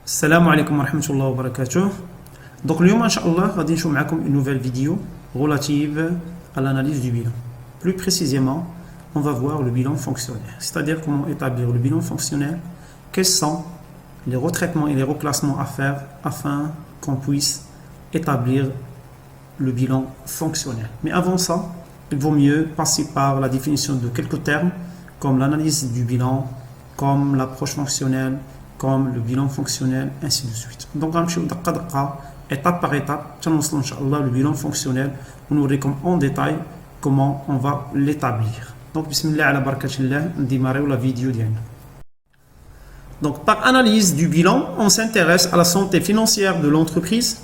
Salam alaikum wa rahmatullahi wa barakatuh. Donc, le Inch'Allah, on va voir une nouvelle vidéo relative à l'analyse du bilan. Plus précisément, on va voir le bilan fonctionnel, c'est-à-dire comment établir le bilan fonctionnel, quels sont les retraitements et les reclassements à faire afin qu'on puisse établir le bilan fonctionnel. Mais avant ça, il vaut mieux passer par la définition de quelques termes comme l'analyse du bilan, comme l'approche fonctionnelle, comme le bilan fonctionnel, ainsi de suite. Donc, on va étape par étape, Inch'Allah, le bilan fonctionnel, on nous verra en détail comment on va l'établir. Donc, bismillah ala barakatillah, on démarre la vidéo. Donc, par analyse du bilan, on s'intéresse à la santé financière de l'entreprise.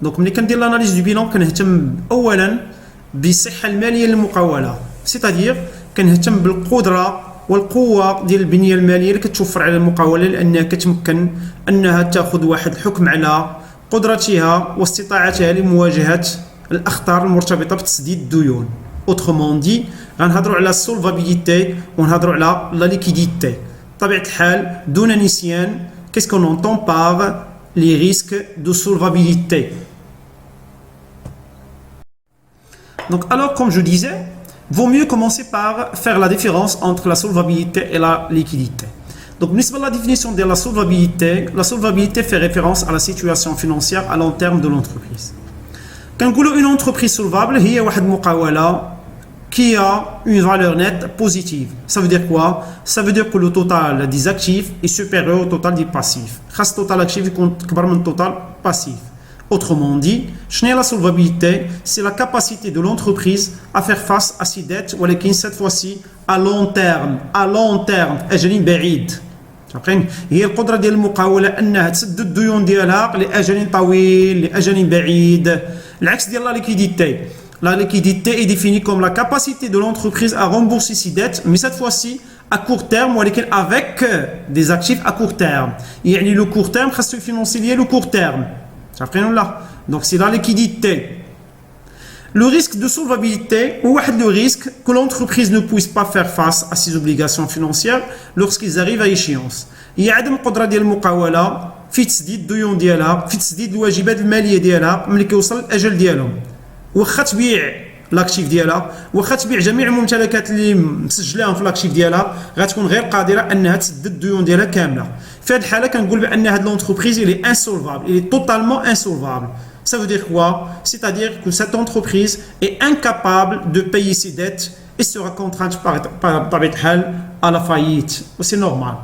Donc, ملي كندير l'analyse du bilan, كنهتم أولا بالصحة المالية للمقاولة، c'est-à-dire كنهتم بالقدرة والقوة ديال البنية المالية اللي كتوفر على المقاولة، لأنها كتمكن أنها تأخذ واحد الحكم على قدرتها واستطاعتها لمواجهة الأخطار المرتبطة بتسديد الديون. Autrement dit، غنهضروا على السولفابيليتي ونهضروا على لا ليكيديتي. بطبيعة الحال دون نسيان qu'est-ce qu'on entend par les risques de solvabilité. Donc, alors, comme je disais, vaut mieux commencer par faire la différence entre la solvabilité et la liquidité. Donc, la définition de la solvabilité fait référence à la situation financière à long terme de l'entreprise. Quand on dit une entreprise solvable, il y a une muqawala qui a une valeur nette positive. Ça veut dire quoi? Ça veut dire que le total des actifs est supérieur au total des passifs. Le total actif est plus le total passif. Autrement dit, la solvabilité, c'est la capacité de l'entreprise à faire face à ses dettes, mais cette fois-ci à long terme. À long terme, أجل بعيد. هي القدرة ديال المقاولة أنها تسدد الديون ديالها لأجل طويل، لأجل بعيد. العكس ديال la liquidité. La liquidité est définie comme la capacité de l'entreprise à rembourser ses dettes, mais cette fois-ci à court terme, ou avec des actifs à court terme. يعني le court terme, c'est financier le court terme. Donc c'est la liquidité. Le risque de solvabilité, ou le risque que l'entreprise ne puisse pas faire face à ses obligations financières lorsqu'ils arrivent à échéance. Il y a عدم قدرة ديال المقاولة في تسديد الديون ديالها، في تسديد الواجبات المالية ديالها ملي كيوصل الأجل ديالهم. واخا تبيع لاكتيف ديالها، واخا تبيع جميع الممتلكات اللي مسجلاهم في لاكتيف ديالها، غتكون غير قادره انها تسدد الديون ديالها كامله. في هذه الحاله كنقول بان هذه l'entreprise elle est insolvable, elle est totalement insolvable. Ça veut dire quoi? C'est-à-dire que cette entreprise est incapable de payer ses dettes et sera contrainte par à la faillite. C'est normal.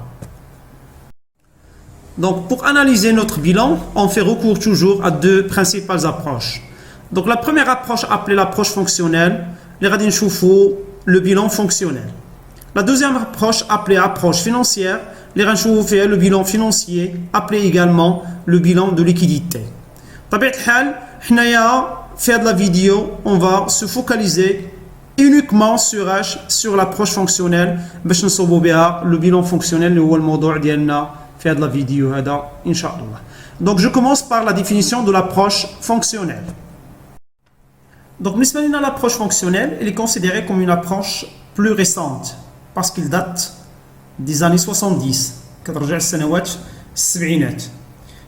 Donc, pour analyser notre bilan, on fait recours toujours à deux principales approches. Donc, la première approche appelée l'approche fonctionnelle, les radins choufou, le bilan fonctionnel. La deuxième approche appelée approche financière, les radins fait le bilan financier, appelé également le bilan de liquidité. Faire de la vidéo, on va se focaliser uniquement sur l'approche fonctionnelle, le bilan fonctionnel, le mawdou' ديالنا في هذه la vidéo هذا إن شاء الله. Donc, je commence par la définition de l'approche fonctionnelle. Donc, l'approche fonctionnelle, elle est considérée comme une approche plus récente parce qu'il date des années 70.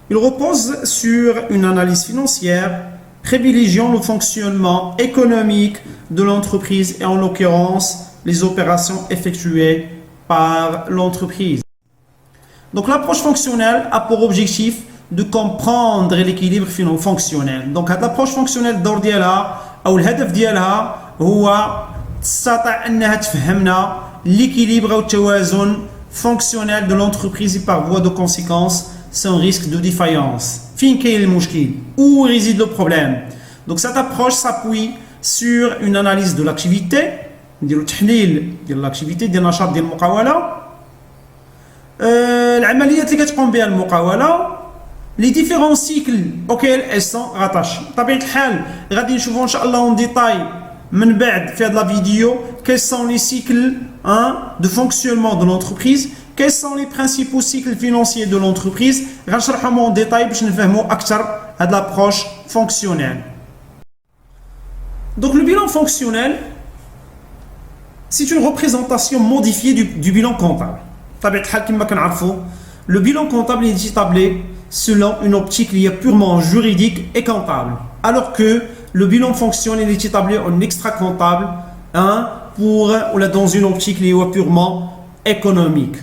Il repose sur une analyse financière privilégiant le fonctionnement économique de l'entreprise et en l'occurrence les opérations effectuées par l'entreprise. Donc, l'approche fonctionnelle a pour objectif de comprendre l'équilibre fonctionnel. Donc, l'approche fonctionnelle d'or ديالها أو الهدف ديالها هو تستطيع أنها تفهمنا l'équilibre أو التوازن fonctionnel de l'entreprise et par voie de conséquence sans risque de défaillance. فين كاين المشكل? Où réside le problème? Donc, cette approche s'appuie sur une analyse de l'activité, نديرو تحليل ديال l'activité ديال النشاط ديال المقاولة، العمليات اللي كتقوم بها المقاولة، les différents cycles auxquels elles sont rattachées. بطبيعة الحال غادي نشوفوا ان شاء الله en détail من بعد في هذه la vidéo quels sont les cycles de fonctionnement de l'entreprise, quels sont les principaux cycles financiers de l'entreprise. غنشرحهم en détail باش نفهموا اكثر هذه l'approche fonctionnelle. Donc, le bilan fonctionnel c'est une représentation modifiée du bilan comptable. Le bilan comptable est établi selon une optique liée purement juridique et comptable, alors que le bilan fonctionnel est établi en extra-comptable dans une optique liée purement économique.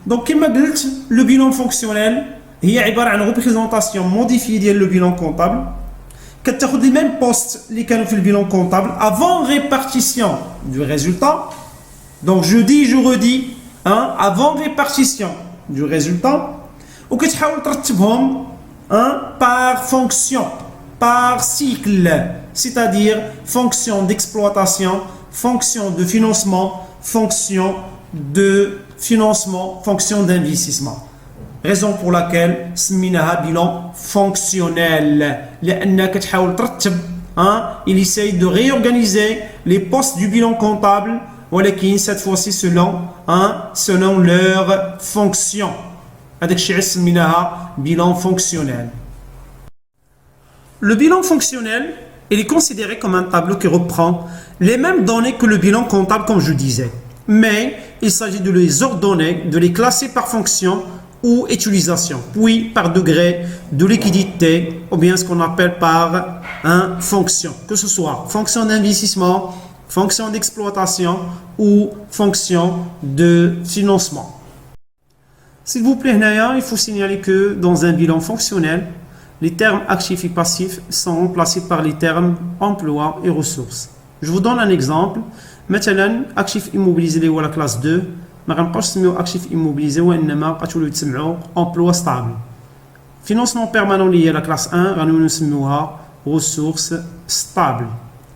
Donc, comme je l'ai dit, le bilan fonctionnel est une représentation modifiée du bilan comptable. Quand tu as les mêmes postes qui sont dans le bilan comptable avant répartition du résultat, donc je dis, je redis, avant répartition du résultat, ou que tu as par fonction, par cycle, c'est-à-dire fonction d'exploitation, fonction de financement, fonction d'investissement. Raison pour laquelle سميناها bilan fonctionnel. لأنك تحاول ترتب il essaye de réorganiser les postes du bilan comptable, ولكن cette fois-ci selon leur fonction. هذاك الشيء سميناها bilan fonctionnel. Le bilan fonctionnel, il est considéré comme un tableau qui reprend les mêmes données que le bilan comptable, comme je disais. Mais il s'agit de les ordonner, de les classer par fonction ou utilisation, puis par degré de liquidité, ou bien ce qu'on appelle par fonction, que ce soit fonction d'investissement, fonction d'exploitation ou fonction de financement. S'il vous plaît, il faut signaler que dans un bilan fonctionnel, les termes actifs et passifs sont remplacés par les termes emploi et ressources. Je vous donne un exemple. مثلا actif immobilisé اللي هو la classe 2 ما غنبقاوش نسميو actif immobilisé وانما غتوليو تسمعوا emploi stable. Financement permanent اللي هي la classe 1 غنوليو نسميوها ressources stable.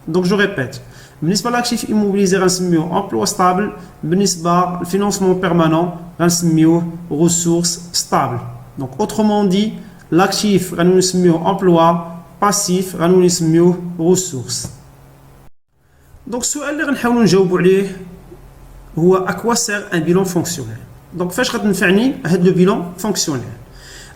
Donc je répète, بالنسبه l'actif immobilisé غنسميوه emploi stable, بالنسبه الفينانسمون permanent غنسميوه ressources stable. Donc autrement dit, l'actif غنوليو نسميوه emploi, passif غنوليو نسميوه ressources. Donc, السؤال اللي غنحاولوا نجاوبوا عليه هو à quoi sert un bilan fonctionnel. Donc, فاش غتنفعني هذا le bilan fonctionnel.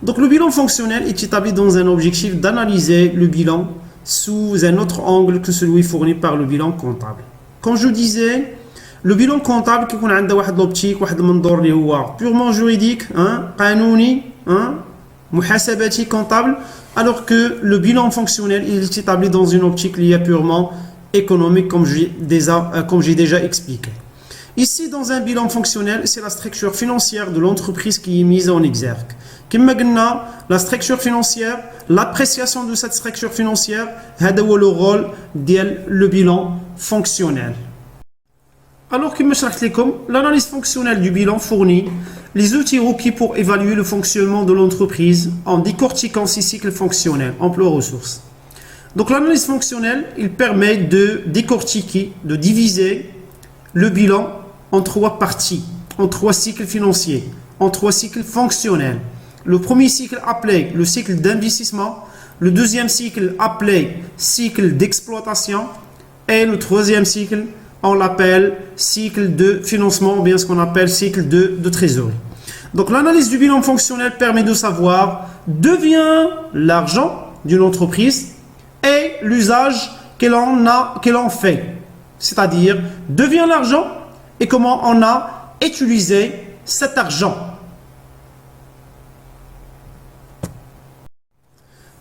Donc, le bilan fonctionnel est établi dans un objectif d'analyser le bilan sous un autre angle que celui fourni par le bilan comptable. Comme je disais, le bilan comptable كيكون عنده واحد l'optique, واحد المنظور اللي هو purement juridique, قانوني, محاسباتي, comptable, alors que le bilan fonctionnel il est établi dans une optique liée purement économique, comme j'ai déjà expliqué. Ici, dans un bilan fonctionnel, c'est la structure financière de l'entreprise qui est mise en exergue. Comme la structure financière, l'appréciation de cette structure financière, c'est le rôle du bilan fonctionnel. Alors que l'analyse fonctionnelle du bilan fournit les outils requis pour évaluer le fonctionnement de l'entreprise en décortiquant ses cycles fonctionnels, emploi-ressources. Donc l'analyse fonctionnelle, il permet de décortiquer, de diviser le bilan en trois parties, en trois cycles financiers, en trois cycles fonctionnels. Le premier cycle appelé le cycle d'investissement, le deuxième cycle appelé cycle d'exploitation et le troisième cycle, on l'appelle cycle de financement ou bien ce qu'on appelle cycle de trésorerie. Donc l'analyse du bilan fonctionnel permet de savoir d'où vient l'argent d'une entreprise et l'usage qu'elle en fait, c'est-à-dire d'où vient l'argent et comment on a utilisé cet argent.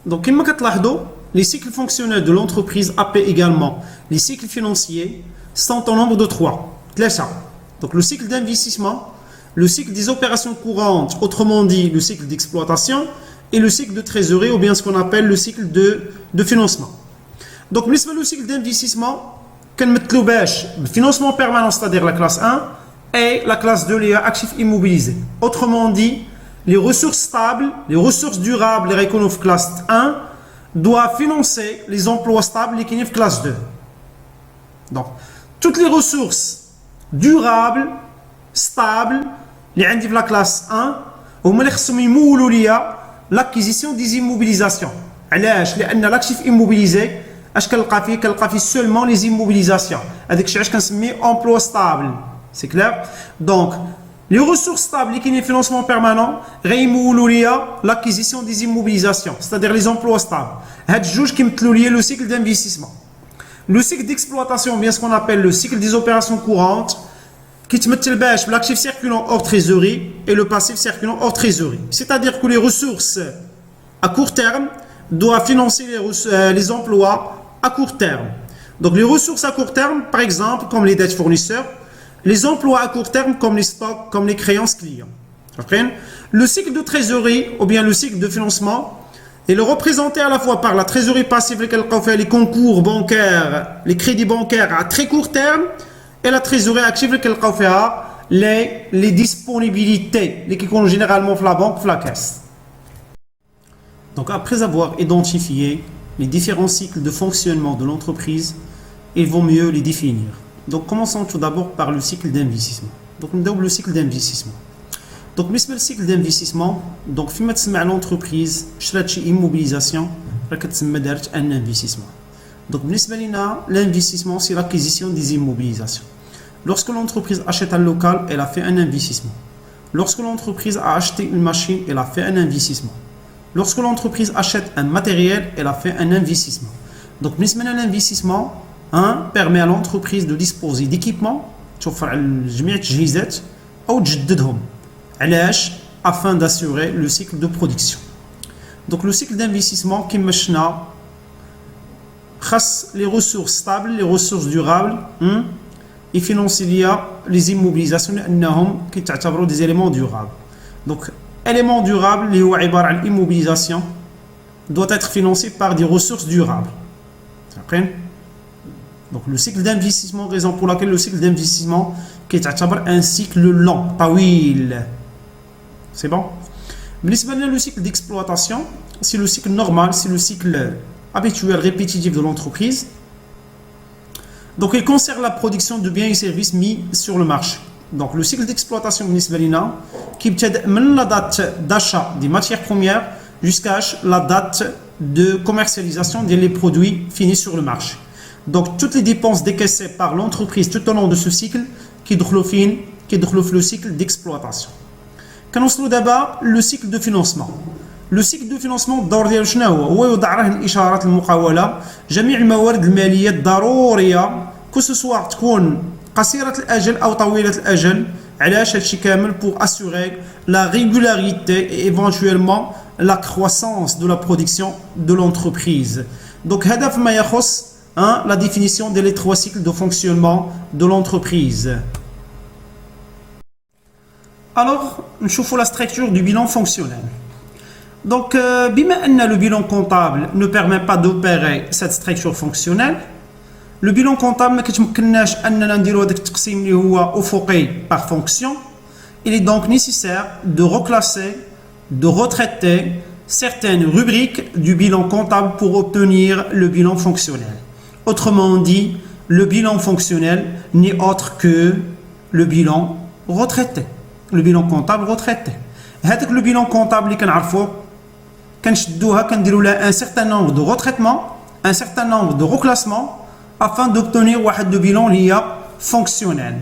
Donc, comme vous voyez, les cycles fonctionnels de l'entreprise, appelés également les cycles financiers, sont au nombre de 3. Donc, le cycle d'investissement, le cycle des opérations courantes, autrement dit le cycle d'exploitation, et le cycle de trésorerie, ou bien ce qu'on appelle le cycle de financement. Donc, le cycle d'investissement, le financement permanent, c'est-à-dire la classe 1, et la classe 2, les actifs immobilisés. Autrement dit, les ressources stables, les ressources durables, les réconos classe 1, doivent financer les emplois stables, les kinif classe 2. Donc, toutes les ressources durables, stables, les indices de la classe 1, l'acquisition des immobilisations. علاش؟ لأن l'actif immobilisé اش كنلقى فيه seulement les immobilisations. هذاك الشيء علاش كنسميه emploi stable. C'est clair? Donc les ressources stables qui sont financement permanent غيمولوا ليا l'acquisition des immobilisations, c'est-à-dire les emplois stables. هاد جوج كيمثلوا ليا le cycle d'investissement. Le cycle d'exploitation, bien ce qu'on appelle le cycle des opérations courantes, qui te met l'actif circulant hors trésorerie et le passif circulant hors trésorerie. C'est-à-dire que les ressources à court terme doivent financer les emplois à court terme. Donc les ressources à court terme, par exemple, comme les dettes fournisseurs, les emplois à court terme comme les stocks, comme les créances clients. Le cycle de trésorerie ou bien le cycle de financement est représenté à la fois par la trésorerie passive, les concours bancaires, les crédits bancaires à très court terme, et la trésorerie active, les disponibilités, les qui sont généralement dans la banque, dans la caisse. Donc après avoir identifié les différents cycles de fonctionnement de l'entreprise, il vaut mieux les définir. Donc commençons tout d'abord par le cycle d'investissement. Donc nous avons le cycle d'investissement. Donc le cycle d'investissement, donc فيما تسمع l'entreprise شرات شي immobilisation راه كتسمى دارت un investissement. Donc بالنسبه لنا l'investissement c'est l'acquisition des immobilisations. Lorsque l'entreprise achète un local, elle a fait un investissement. Lorsque l'entreprise a acheté une machine, elle a fait un investissement. Lorsque l'entreprise achète un matériel, elle a fait un investissement. Donc l'investissement permet à l'entreprise de disposer d'équipements afin d'assurer le cycle de production. Donc le cycle d'investissement qui les ressources stables, les ressources durables et financier les immobilisations qui sont des éléments durables. Donc éléments durables, l'immobilisation doit être financé par des ressources durables. Donc le cycle d'investissement, raison pour laquelle le cycle d'investissement qui est un cycle long, طويل. C'est bon? Le cycle d'exploitation, c'est le cycle normal, c'est le cycle habituel, répétitif de l'entreprise. Donc il concerne la production de biens et services mis sur le marché. Donc le cycle d'exploitation qui de la date d'achat des matières premières jusqu'à la date de commercialisation des produits finis sur le marché. Donc toutes les dépenses décaissées par l'entreprise tout au long de ce cycle qui déclenchent le cycle d'exploitation. كنوصلوا دابا le cycle de financement. Le cycle de financement الدور ديالو شنو هو يوضع رهن الاشارات المقاوله جميع الموارد الماليه الضروريه كسوا تكون قصيره الاجل او طويله الاجل علاش هادشي كامل pour assurer la régularité et éventuellement la croissance de la production de l'entreprise. Donc هذا فيما يخص la définition des trois cycles de fonctionnement de l'entreprise. Alors, nous voyons la structure du bilan fonctionnel. Donc, le bilan comptable ne permet pas d'opérer cette structure fonctionnelle. Le bilan comptable par fonction. Il est donc nécessaire de reclasser, de retraiter certaines rubriques du bilan comptable pour obtenir le bilan fonctionnel. Autrement dit, le bilan fonctionnel n'est autre que le bilan retraité. Le bilan comptable retraité. Le bilan comptable اللي كنعرفوه كنشدوها كنديروا لها un certain nombre de retraitements, un certain nombre de reclassements afin d'obtenir واحد de bilan اللي هي fonctionnel.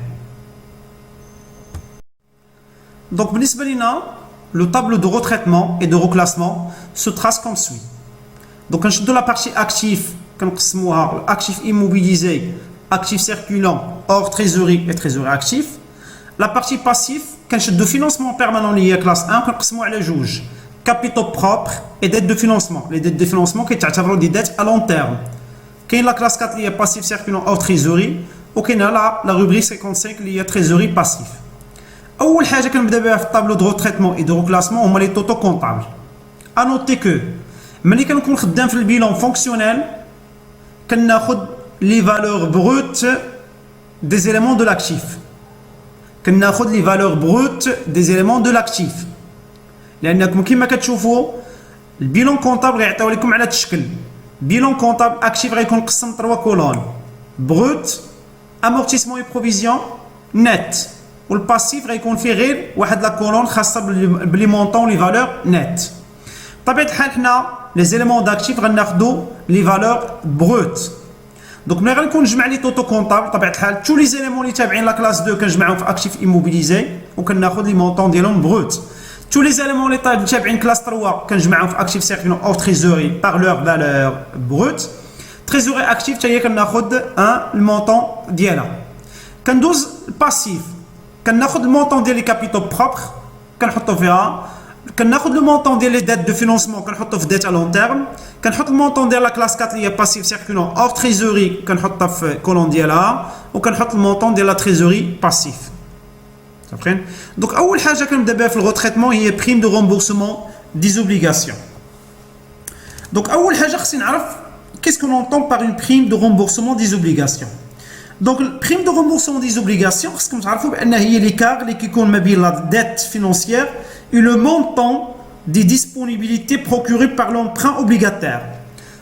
Donc بالنسبة لنا le tableau de retraitement et de reclassement se trace comme suit. Donc كنشدوا la partie actif كنقسموها actif immobilisé, actif circulant, hors trésorerie et trésorerie actif. La partie passif كنشدو financement permanent اللي هي classe 1 كنقسموه على جوج capitaux propres et dettes de financement. Les dettes de financement كيتعتبروا des dettes à long terme. كاين la classe 4 اللي هي passif circulant hors trésorerie وكاين la rubrique 55 اللي هي trésorerie passif. اول حاجه كنبدا بها في الطابلو دو retraitement et de reclassement هما لي توتو comptables. À noter que ملي كنكون خدام في البيلون فونكسيونيل كناخذ les valeurs brutes des éléments de l'actif. كناخذ les valeurs brutes des éléments de l'actif. لانكم كما كتشوفوا البيلون كونطابل غيعطيو لكم على الشكل بيلون كونطابل اكتيف غيكون مقسم 3 كولون بروت امورتيسمون اي بروفيزيون نت والباسيف غيكون فيه غير واحد لا كولون خاصه بلي مونطون لي فالور نت. بطبيعه الحال حنا لي زيليمون داكتيف غناخذوا لي فالور بروت. دونك ملي غنكون نجمع لي توتو كونطابل بطبيعه الحال تو لي زيليمون اللي تابعين لا كلاس 2 كنجمعهم في اكتيف ايموبيليزي وكناخذ لي مونطون ديالهم بروت. Tous les éléments اللي تابعين classe 3 كنجمعهم في actif circulant hors trésorerie par leur valeur brute. trésorerie active هي كناخذ المونطون ديالها. كندوز الباسيف كناخذ المونطون ديال لي كابيتال بروبر كنحطو فيها. كناخذ لو مونطون ديال لي ديت دو فينانسمون كنحطو في ديت ا لون تيرم. كنحط المونطون ديال لا كلاس 4 اللي هي باسيف سيركولون اور تريزوري كنحطها في كولون ديالها. وكنحط المونطون ديال لا تريزوري باسيف. صافين. دونك اول حاجه كنبدا بها في الغوتريتمون هي بريم دو رومبورسمون دي زوبليغاسيون. دونك اول حاجه خصني نعرف qu'est-ce qu'on entend par une prime de remboursement des obligations. Donc la prime de remboursement des obligations خصكم تعرفوا بان هي l'écart اللي كيكون ما بين la dette financière et le montant des disponibilités procurées par l'emprunt obligataire.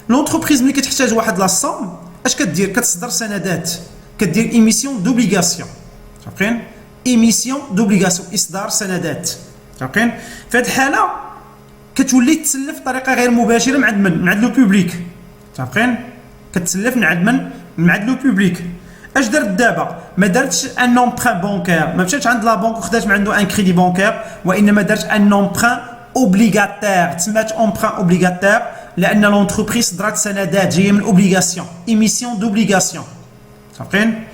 L'entreprise ملي كتحتاج واحد لا صوم اش كدير؟ كتصدر سندات، كدير ايميسيون دوبليغاسيون. عارفين؟ ايميسيون دوبليغاسيون، اصدار سندات. عارفين؟ في هذه الحاله كتولي تسلف بطريقه غير مباشره مع من؟ مع لو بوبليك. عارفين؟ كتسلف مع من؟ مع لو بوبليك. اش درت دابا؟ ما درتش ان امبران بانكير، ما مشاتش عند لا بنك وخدات من عنده ان كريدي بانكير، وانما درت ان امبران اوبليغاتير. تسمات امبران اوبليغاتير لان لونتربريز صدرات سندات جايه من اوبليغاسيون، ايميسيون دوبليغاسيون. عارفين؟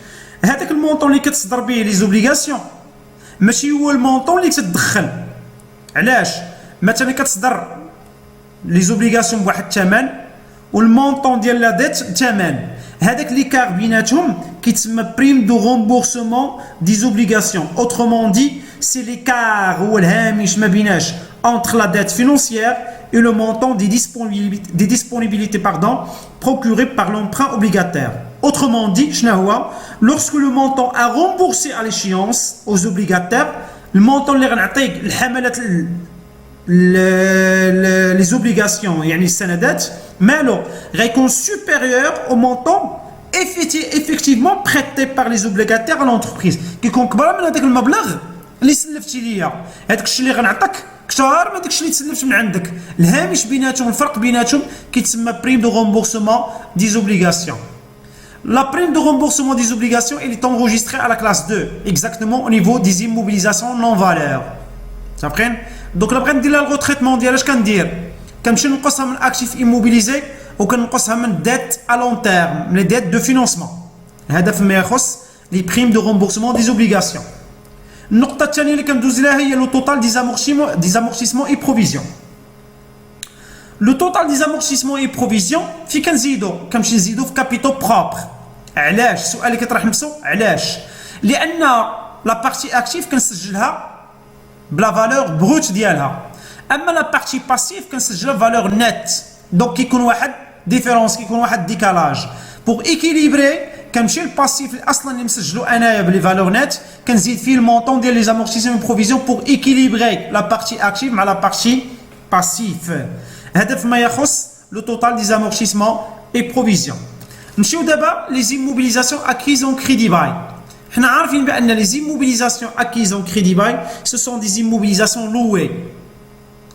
هذاك المونطون اللي كتصدر به لي زوبليغاسيون ماشي هو المونطون اللي تدخل. علاش؟ مثلا كتصدر لي زوبليغاسيون بواحد الثمن والمونطون ديال لا ديت ثمن، هذاك ليكار بيناتهم كيتسمى بريم دو رومبورسمون دي زوبليغاسيون. اوترومون دي سي ليكار هو الهامش ما بيناش entre la dette financière et le montant des disponibilités procurées par l'emprunt obligataire. Autrement dit, lorsque le montant a remboursé à l'échéance aux obligataires, le montant اللي غنعطيك الحملات les obligations يعني السندات مالو غيكون supérieur au montant effectivement prêté par les obligataires à l'entreprise. كيكون كبر من هذاك المبلغ اللي سلفتي ليا. هذاك الشيء اللي غنعطيك كثار من داك الشيء اللي تسلفت من عندك. الهامش بيناتهم، الفرق بيناتهم كيتسمى بريم دو رومبورسمون دي زوبليغاسيون. La prime de remboursement des obligations elle est enregistrée à la classe 2 exactement au niveau des immobilisations non valeur. صافين؟ دونك الا بغيت ندير لها الغوتريتمون ديالها اش كندير؟ كنمشي نقصها من اكتيف ايموبيليزي وكنقصها من ديت ا لون تيرم، من لي ديت دو فينانسمون. هذا فيما يخص لي بريم دو رومبورسمون دي زوبليغاسيون. النقطة الثانية اللي كندوز لها هي لو توتال دي زامورتيسمون اي بروفيزيون. لو توتال دي زامورتيسمون اي بروفيزيون في كنمشي نزيدو في كابيتال بروبر. علاش؟ السؤال اللي كيطرح نفسه علاش؟ لأن لا بارتي اكتيف كنسجلها بلا فالور بروت ديالها، اما لا بارتي باسيف كنسجلها فالور نت. دونك كيكون واحد ديفيرونس، كيكون واحد ديكالاج. بوغ ايكيليبري كنمشي للباسيف اللي اصلا اللي مسجلو انايا بلي فالور نت كنزيد فيه المونطون ديال لي زامورتيسمون بروفيزيون بوغ ايكيليبري لا بارتي اكتيف مع لا بارتي باسيف. هذا فيما يخص لو توتال دي زامورتيسمون اي بروفيزيون. نمشيو دابا لي زيموبيليزاسيون اكيز اون كريدي باي. حنا عارفين بان لي زيموبيليزاسيون اكيز اون كريدي باي سو سون دي زيموبيليزاسيون لوي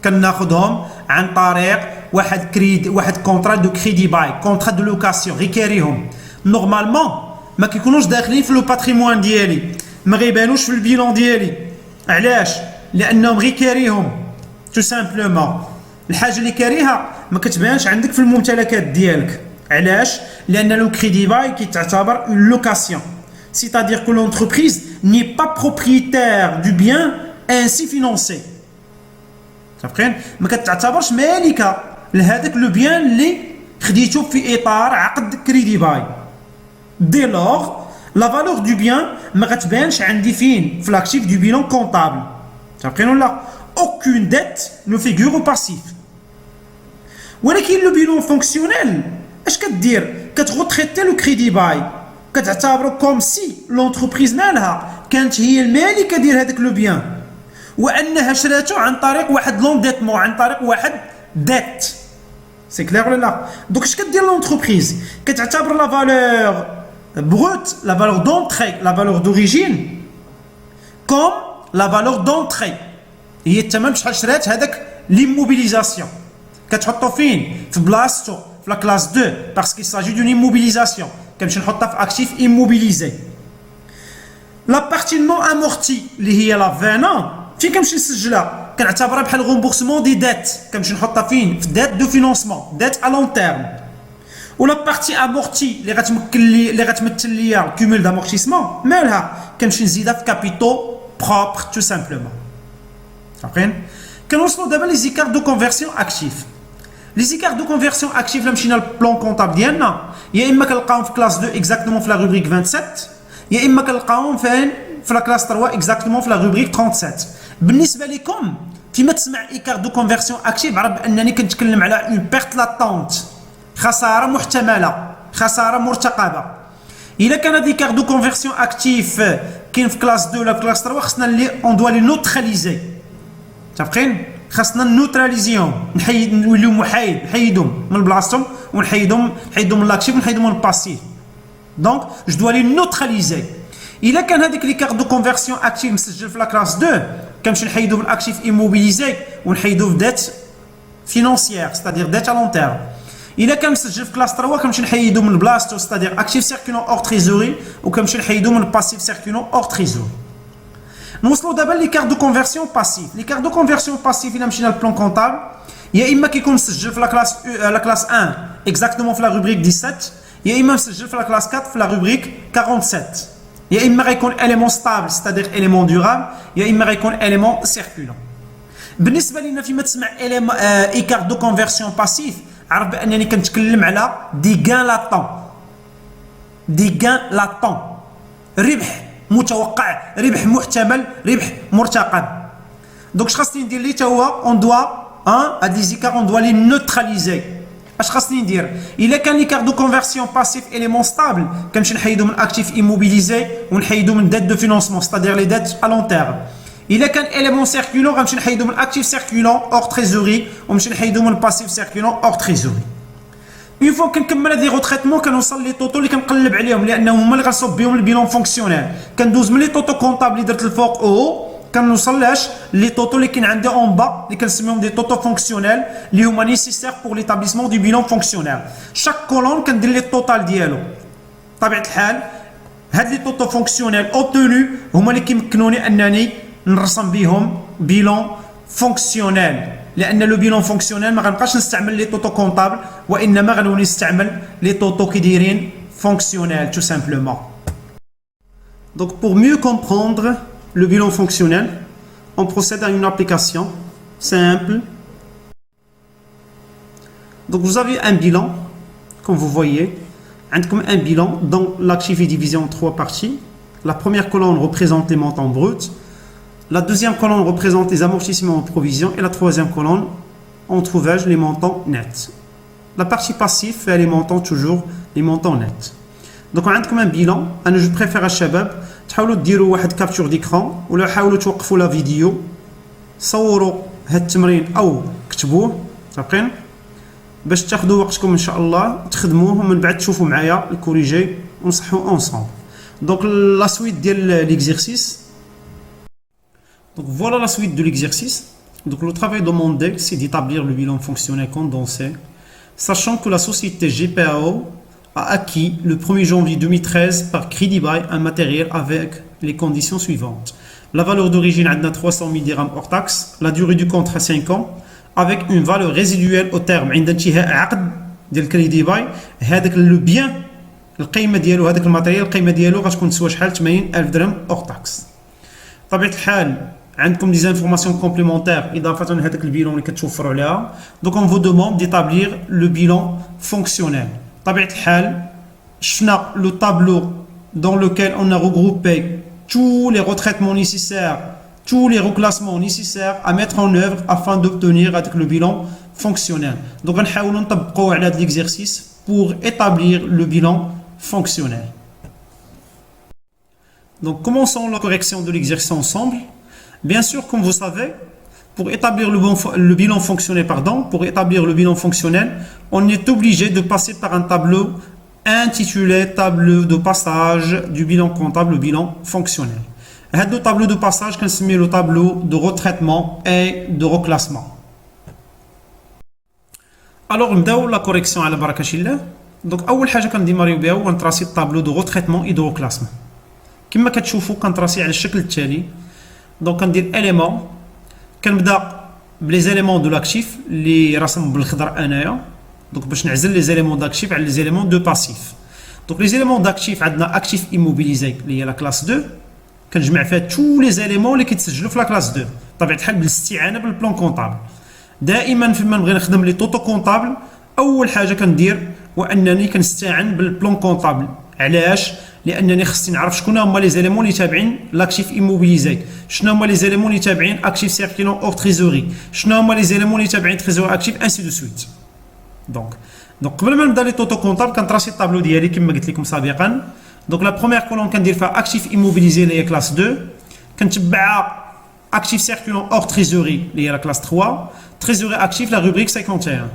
كناخذهم عن طريق واحد كونطرا دو كريدي باي، كونطرا دو لوكاسيون غيكاريهم. نورمالمون ما كيكونوش داخلين في لو باتريموان ديالي، ما غيبانوش في البيلون ديالي. علاش؟ لانهم غير كاريهم تو سامبلومون. الحاجه اللي كاريها ما كتبانش عندك في الممتلكات ديالك. علاش؟ لان لو كريدي باي كيتعتبر اون لوكاسيون. C'est-à-dire que l'entreprise n'est pas propriétaire du bien ainsi financé. صافين؟ ما كتعتبرش مالكه لهذاك لو بيان اللي خديتو في اطار عقد كريدي باي. دي لوغ لا فالور دو بيان ما غتبانش عندي فين في لاكتيف دو بيلون كونطابل. صافين ولا؟ aucune dette ne figure au passif. ولكن لو بيلون فونكسيونيل اش كدير؟ كتغوتريتي لو كريدي باي، كتعتبرو كوم سي لونتربريز مالها كانت هي المالكه ديال هذاك لو بيان، وانها شراتو عن طريق واحد لونديتمون، عن طريق واحد ديت. سي كلير ولا لا؟ دونك اش كدير لونتربريز؟ كتعتبر لا فالور بروت، لا فالور دونتري، لا فالور دوريجين كوم لا فالور دونتري، هي الثمن بشحال شرات هذاك ليموبيليزاسيون. كتحطو فين؟ في بلاصتو في لا كلاس 2 باسكو ساجي دون ايموبيليزاسيون. كنمشي نحطها في اكتيف ايموبيليزي. لا بارتي نون امورتي اللي هي لا فانا فين كنمشي نسجلها؟ كنعتبرها بحال غومبورسمون دي ديت. كنمشي نحطها فين؟ في ديت دو فينانسمون، ديت ا لون تيرم. ou la partie amortie اللي غتمثل ليا cumul d'amortissement مالها كنمشي نزيدها في capitaux propres tout simplement. فاهمين؟ كنوصلوا دابا لي زيكار دو كونفيرسيون اكتيف. لي زيكار دو كونفيرسيون اكتيف لا مشينا للبلون كونطابل ديالنا يا اما كنلقاهم في كلاس 2 اكزاكتومون في لا روبريك 27 يا اما كنلقاهم فين في لا كلاس 3 اكزاكتومون في لا روبريك 37. بالنسبه لكم فيما تسمع ايكار دو كونفيرسيون اكتيف عرف بانني كنتكلم على اون بيرت لاتونت، خساره محتمله، خساره مرتقبه. الا كان هاد ايكار دو كونفيرسيون اكتيف كاين في كلاس 2 ولا في كلاس 3 خصنا لي اون دوا لي نوتراليزي. متفقين؟ خاصنا نوتراليزيهم، نوليو نحيدهم من بلاصتهم ونحيدهم من لاكتيف ونحيدهم من الباسيف. دونك جو دوا لي نوتراليزي. الا كان هذيك لي كارت دو كونفيرسيون اكتيف مسجل في لا كلاس 2 كنمشي نحيدو من الاكتيف ايموبيليزي ونحيدو في ديت فينونسيير ستادير ديت ا لون تيرم. الا كان مسجل في كلاس 3 كنمشي نحيدو من بلاصتو ستادير اكتيف سيركولون اور تريزوري وكنمشي نحيدو من الباسيف سيركولون اور تريزوري. نوصلوا دابا لي كارت دو كونفيرسيون باسيف. لي كارت دو كونفيرسيون باسيف الا مشينا للبلون كونطابل يا اما كيكون مسجل في لا كلاس 1 اكزاكتومون في لا روبريك 17 يا اما مسجل في لا كلاس 4 في لا روبريك 47. يا اما غيكون اليمون ستابل ستادير اليمون دورابل يا اما غيكون اليمون سيركولون. بالنسبه لينا فيما تسمع ايكار دو كونفيرسيون باسيف عرف بانني كنتكلم على دي غان لاتون، ربح متوقع، ربح محتمل، ربح مرتقب. دونك اش خاصني ندير لي تا هو اون دوا هاد لي زيكار اون دوا لي نوتراليزي. اش خاصني ندير؟ الا كان لي كار دو كونفيرسيون باسيف اليمون ستابل كنمشي نحيدو من اكتيف ايموبيليزي ونحيدو من ديت دو فينونسمون ستادير لي ديت ا لون تيرم. الا كان اليمون سيركولون غنمشي نحيدو من اكتيف سيركولون اور تريزوري ونمشي نحيدو من باسيف سيركولون اور تريزوري. اون فوا كنكمل هاد لي غوتريتمون كنوصل لي طوطو اللي كنقلب عليهم لانهم هما اللي غنصوب بهم البيلون فونكسيونيل. كندوز من لي طوطو كونطابل اللي درت الفوق او كنوصل لاش لي طوطو اللي كاين عندي اون با اللي كنسميهم دي طوطو فونكسيونيل اللي هما نيسيسير بور ليتابليسمون دو بيلون فونكسيونيل. شاك كولون كندير لي الطوطال ديالو. بطبيعه الحال هاد لي طوطو فونكسيونيل اوبتونو هما اللي كيمكنوني انني نرسم بهم بيلون فونكسيونيل لان لو بيلون فونكسيونيل ما غنبقاش نستعمل لي طوطو كونطابل وانما غنولي نستعمل لي طوطو كي دايرين فونكسيونيل tout simplement. Donc pour mieux comprendre le bilan fonctionnel, on procède à une application simple. Donc vous avez un bilan, comme vous voyez, un bilan dont l'actif est divisé en trois parties. La première colonne représente les montants bruts, la deuxième colonne représente les amortissements en provision et la troisième colonne, on trouve les montants nets. La partie passive fait les montants toujours, les montants nets. Donc on a comme un bilan, je préfère à Shabab, تحاولوا ديروا واحد كابتور ديكران ولا حاولوا توقفوا لا فيديو صوروا هاد التمرين او كتبوه متفقين باش تاخذوا وقتكم ان شاء الله تخدموه ومن بعد تشوفوا معايا الكوريجي ونصحوا اونصومبل. دونك لا سويت ديال ليكزيرسيس. Donc voilà la suite de l'exercice. Donc le travail demandé c'est d'établir le bilan fonctionnel condensé, sachant que la société GPAO a acquis le 1er janvier 2013 par Crédit Bail un matériel avec les conditions suivantes. La valeur d'origine a 300 000 dirhams hors taxe, la durée du contrat 5 ans, avec une valeur résiduelle au terme. عند انتهاء عقد ديال Crédit Bail هذاك لو بيان القيمه ديالو هذاك الماتيريال القيمه ديالو غتكون تسوى شحال 80,000 درهم hors taxe. بطبيعه الحال عندكم دي انفورماسيون كومبليمونتير اضافه لهذاك البيلون اللي كتوفروا عليها. دونك on vous demande d'établir le bilan fonctionnel. بطبيعة الحال شفنا le tableau dans lequel on a regroupé tous les retraitements nécessaires, tous les reclassements nécessaires à mettre en œuvre afin d'obtenir avec le bilan fonctionnel. Donc غنحاولوا نطبقوا على هذا l'exercice pour établir le bilan fonctionnel. Donc commençons la correction de l'exercice ensemble. Bien sûr, comme vous savez, pour établir le bilan fonctionnel, on est obligé de passer par un tableau intitulé tableau de passage du bilan comptable, le bilan fonctionnel. Ce tableau de passage c'est le tableau de retraitement et de reclassement. Alors, on va la correction à la barakashillah. Donc, أول حاجة كنديماريو بها هو نتراسي الطابلو دو روتريتمون اي دو روكلاسمون. كما كتشوفوا كنتراسي على الشكل التالي. دونك كندير اليمون كنبدا بلي زيليمون دو لاكتيف اللي راسم بالخضر انايا دونك باش نعزل لي زيليمون داكتيف على لي زيليمون دو باسيف. دونك لي زيليمون داكتيف عندنا اكتيف ايموبيليزي اللي هي لا كلاس 2 كنجمع فيها تو لي زيليمون اللي كيتسجلوا في لا كلاس 2 بطبيعه الحال بالاستعانه بالبلان كونطابل. دائما فيما نبغي نخدم لي طوطو كونطابل اول حاجه كندير هو انني كنستعن بالبلان كونطابل. علاش؟ لانني خصني نعرف شكون هما لي زيليمون اللي تابعين لاكتيف ايموبيليزي، شنو هما لي زيليمون اللي تابعين اكتيف سيركيلون اور تريزوري، شنو هما لي زيليمون اللي تابعين تريزوري اكتيف انسي دو سويت. دونك قبل ما نبدا لي طوطو كونطابل كنطراسي الطابلو ديالي كما قلت لكم سابقا. دونك لا بروميير كولون كندير فيها اكتيف ايموبيليزي اللي هي كلاس 2، كنتبعها اكتيف سيركيلون اور تريزوري اللي هي لا كلاس 3، تريزوري اكتيف لا روبريك 51.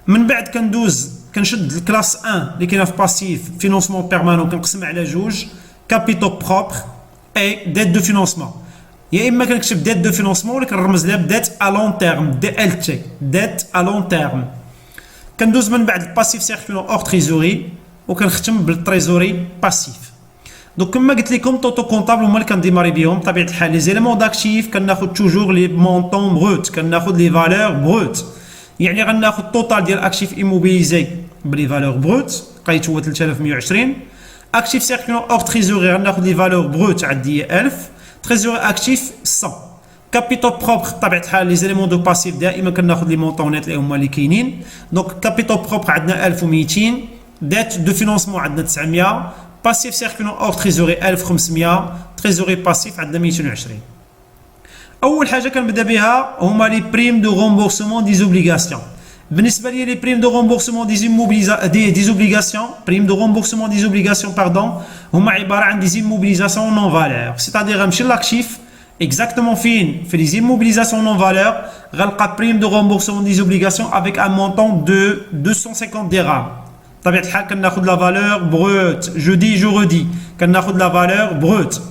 من بعد كندوز كنشد الكلاس 1 اللي كاينه في باسيف فينونسمون بيرمانون كنقسم على جوج كابيتو بروبر اي ديت دو فينونسمون. يا اما كنكتب ديت دو فينونسمون ولا كنرمز لها بديت ا لون تيرم دي ال تي ديت ا لون تيرم. كندوز من بعد الباسيف سيركيلون اور تريزوري وكنختم بالتريزوري باسيف. دونك كما قلت لكم طوطو كونطابل هما اللي كنديماري بهم بطبيعه الحال. لي زيليمون داكتيف كناخذ توجور لي مونطون بروت، كناخذ لي فالور بروت، يعني غناخذ التوتال ديال اكتيف ايموبيليزي بلي فالور بروت لقيت هو 3120. اكتيف سيركيلون اور تريزوري غناخذ لي فالور بروت عندي 1000، تريزوري اكتيف 100. كابيتو بروبر بطبيعه الحال لي زيليمون دو باسيف دائما كناخذ لي مونطونات اللي هما اللي كاينين. دونك كابيتو بروبر عندنا 1200، ديت دو فينونسمون عندنا 900، باسيف سيركيلون اور تريزوري 1500، تريزوري باسيف عندنا 220. اول حاجه كنبدا بها هما لي بريم دو رومبورسمون دي زوبليغاسيون. بالنسبه لي لي بريم دو رومبورسمون دي زوبليغاسيون بريم دو رومبورسمون دي زوبليغاسيون باردون هما عباره عن دي زيموبيليزاسيون نون فالور، سيتادير غنمشي لاكتيف اكزاكتومون فين في لي زيموبيليزاسيون نون فالور غنلقى بريم دو رومبورسمون دي زوبليغاسيون افيك ان مونطون دو 250 درهم. بطبيعه الحال كناخذ لا فالور بروت جودي جوردي كناخذ لا فالور بروت.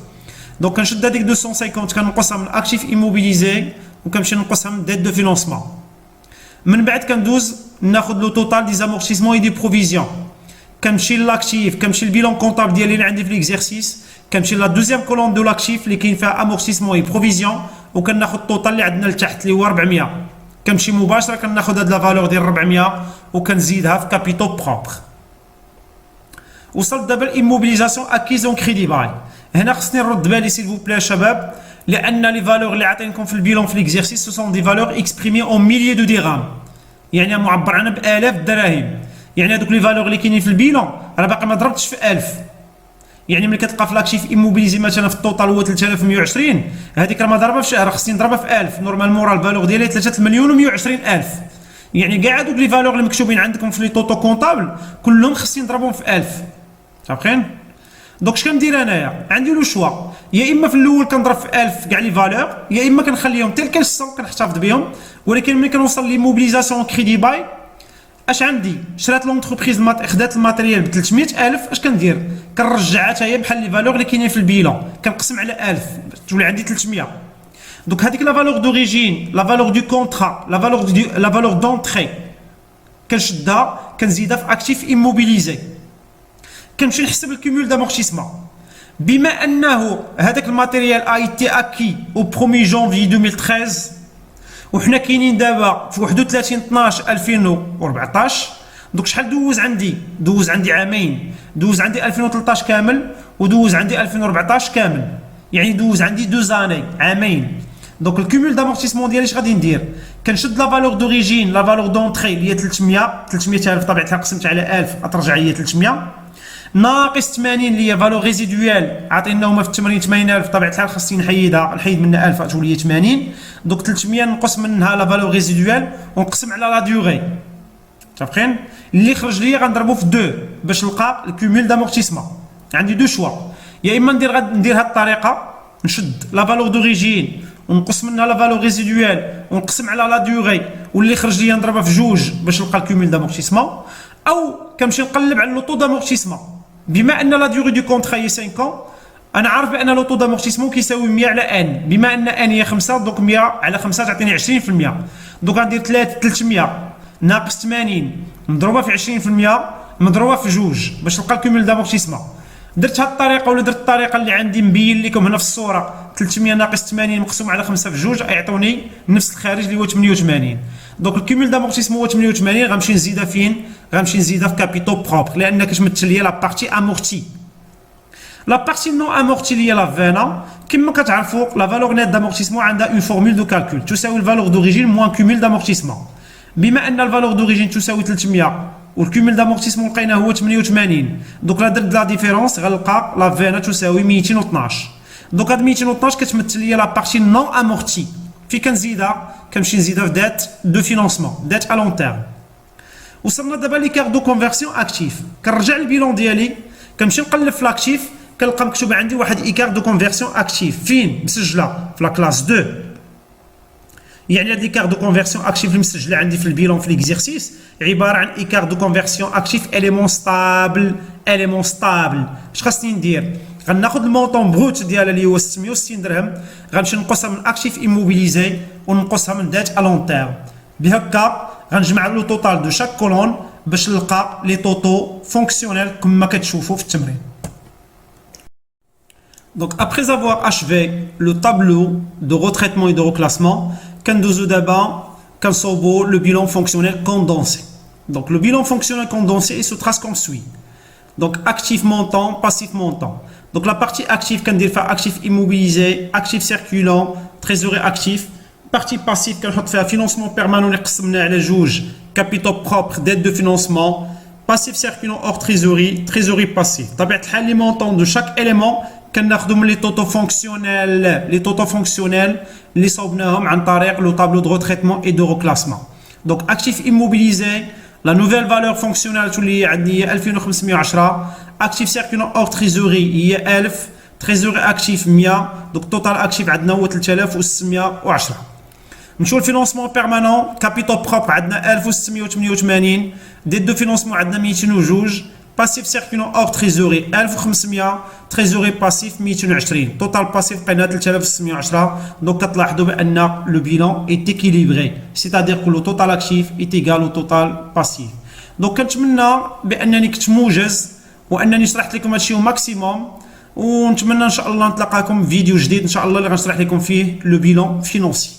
دونك كنشد هذيك 250 كنقصها من اكتيف ايموبيليزي وكنمشي نقصها من ديت دو فينونسمون. من بعد كندوز ناخذ لو توتال دي زامورتيسمون اي دي بروفيزيون، كنمشي لاكتيف كنمشي البيلون كونطابل ديالي اللي عندي في ليكزيرسيس، كنمشي لا دوزيام كولون دو لاكتيف اللي كاين فيها امورتيسمون اي بروفيزيون وكناخذ التوتال اللي عندنا لتحت اللي هو 400. كنمشي مباشره كناخذ هاد لا فالور ديال 400 وكنزيدها في كابيتو بروبر. وصلت دابا الايموبيليزاسيون اكيزون كريدي باي. هنا خصني نرد بالي سيل فو بلا شباب لان لي فالور اللي عطينكم في البيلون في ليكزيرسيس سو سون دي فالور اكسبريمي اون ميليي دو درهم، يعني معبر عنها بالاف الدراهم. يعني هذوك لي فالور اللي كاينين في البيلون راه باقي ما ضربتش في 1000. يعني ملي كتلقى في لاكتيف ايموبيليزي مثلا في التوتال هو 3120 هذيك راه ما ضربها في شهر، خصني نضربها في 1000. نورمالمون راه الفالور ديالي 3 مليون و120 الف. يعني كاع هذوك لي فالور اللي مكتوبين عندكم في لي طوطو كونطابل كلهم خصني نضربهم في 1000. فاهمين؟ دونك اش كندير انايا؟ عندي لو شوا، يا اما في الاول كنضرب في 1000 كاع لي فالور، يا اما كنخليهم تيل كان كنحتفظ بهم. ولكن ملي كنوصل لي موبيليزاسيون كريدي باي اش عندي؟ شرات لونتربريز خدات الماتيريال ب 300000، اش كندير؟ كنرجعها حتى هي بحال لي فالور اللي كاينين في البيلون كنقسم على 1000 تولي عندي 300. دونك هذيك لا فالور دوريجين، لا فالور دو كونطرا، لا فالور دونطري كنشدها كنزيدها في اكتيف ايموبيليزي. كنمشي نحسب الكومول دامورتيسمون. بما انه هذاك الماتيريال ا ايتي اكي او 1 جونفي 2013 وحنا كاينين دابا في 31 12 2014، دونك شحال دوز عندي؟ دوز عندي عامين، دوز عندي 2013 كامل ودوز عندي 2014 كامل، يعني دوز عندي 2 زاني عامين. دونك الكومول دامورتيسمون ديالي اش غادي ندير؟ كنشد لا فالور دوريجين لا فالور دونطري اللي هي 300000 بطبيعه الحال قسمت على 1000 غترجع هي 300 ناقص 80 اللي هي فالور ريزيدويال عطيناهم في التمرين 80000 بطبيعه الحال خصني نحيد منها 1000 تولي 80. دونك 300 نقص منها لا فالور ريزيدويال ونقسم على لا ديوغي. متفقين؟ اللي خرج لي غنضربو في 2 باش نلقى الكومول دامورتيسمون. عندي 2 شوا، يا اما ندير هاد الطريقه نشد لا فالور دوريجين ونقص منها لا فالور ريزيدويال ونقسم على لا ديوغي واللي خرج لي نضربها في 2 باش نلقى الكومول دامورتيسمون، او كنمشي نقلب على لوطو دامورتيسمون. بما ان لا ديوغي دو كونطرا هي 5 ans انا عارف بان لوطو دامورتيسمون كيساوي 100 على ان، بما ان ان هي 5 دونك 100 على 5 تعطيني 20%. دونك غندير 300 ناقص 80 مضروبه في 20% مضروبه في 2 باش نلقى الكومول دامورتيسمون. درت هاد الطريقه ولا درت الطريقه اللي عندي مبين لكم هنا في الصوره 300 ناقص 80 مقسوم على 5 في جوج يعطوني نفس الخارج اللي هو 88. دونك الكومول دامورتيسمون هو 88. غنمشي نزيدها فين؟ غنمشي نزيدها في كابيتو بروبر لان كتمثل لي لا بارتي امورتي. لا بارتي نو امورتي اللي هي لا فينا كما كتعرفوا لا فالور نيت دامورتيسمون عندها اون فورمول دو كالكول تساوي الفالور دوريجين موان كومول دامورتيسمون. بما ان الفالور دوريجين تساوي 300 والكومول دامورتيسمون لقيناه هو 88 دونك لا درت لا ديفيرونس غنلقى لا فينا تساوي 212. دونك هاد 212 كتمثل لي لا بارتي نون امورتي. في كنزيدها كنمشي نزيدها في دات دو فينونسمون دات ا لون تيرم. وصلنا دابا ليكار دو كونفيرسيون اكتيف. كنرجع للبيلون ديالي كنمشي نقلب في لاكتيف كنلقى مكتوب عندي واحد ايكار دو كونفيرسيون اكتيف فين مسجله في لا كلاس 2. يعني هاد ليكار دو كونفيرسيون اكتيف المسجله عندي في البيلون في ليكزيرسيس عباره عن ايكار دو كونفيرسيون اكتيف اليمون ستابل. اليمون ستابل اش خاصني ندير؟ غناخذ المونطون بروت ديالها اللي هو 660 درهم غنمشي نقصها من اكتيف ايموبيليزي ونقصها من دات ا لون تيرم. بهكا غنجمع لو توتال دو شاك كولون باش نلقى لي توتو فونكسيونيل كما كتشوفوا في التمرين. Donc après avoir achevé le tableau de retraitement et de reclassement, كندوزو دابا كنصوبو le bilan fonctionnel condensé. Donc le bilan fonctionnel condensé il se trace comme suit. Donc actif montant, passif montant. Donc la partie active كندير فيها actif immobilisé, actif circulant, trésorerie actif. Partie passive كنحط فيها financement permanent اللي قسمناه على جوج capitaux propres dette de financement. Passif circulant hors trésorerie, trésorerie passive. طبيعة الحال les montants de chaque élément كناخذوا من لي توتو فونكسيونيل اللي صوبناهم عن طريق لو طابلو دو روتريتمون اي دو روكلاسمون. دونك اكتيف ايموبيليزي لا نوفيل فالور فونكسيونيل اللي هي عندي هي 2510. اكتيف سيركولون اور تريزوري هي 1000. تريزوري اكتيف 100. دونك توتال اكتيف عندنا هو 3610. نمشيو للفينونسمون بيرمانون كابيتو بروبر عندنا 1688. ديت دو فينونسمون عندنا 202. باسيف سيركولون اور تريزوري 1500. تريزوري باسيف 220. توتال باسيف لقينا 3610. دونك كتلاحظوا بان لو بيلون ايت اكيليبري سيتادير كو لو توتال اكتيف ايت ايغال لو توتال باسيف. دونك كنتمنى بانني كنت موجز وانني شرحت لكم هادشي او ماكسيموم ونتمنى ان شاء الله نتلاقاكم في فيديو جديد ان شاء الله اللي غنشرح لكم فيه لو بيلون فينونسي.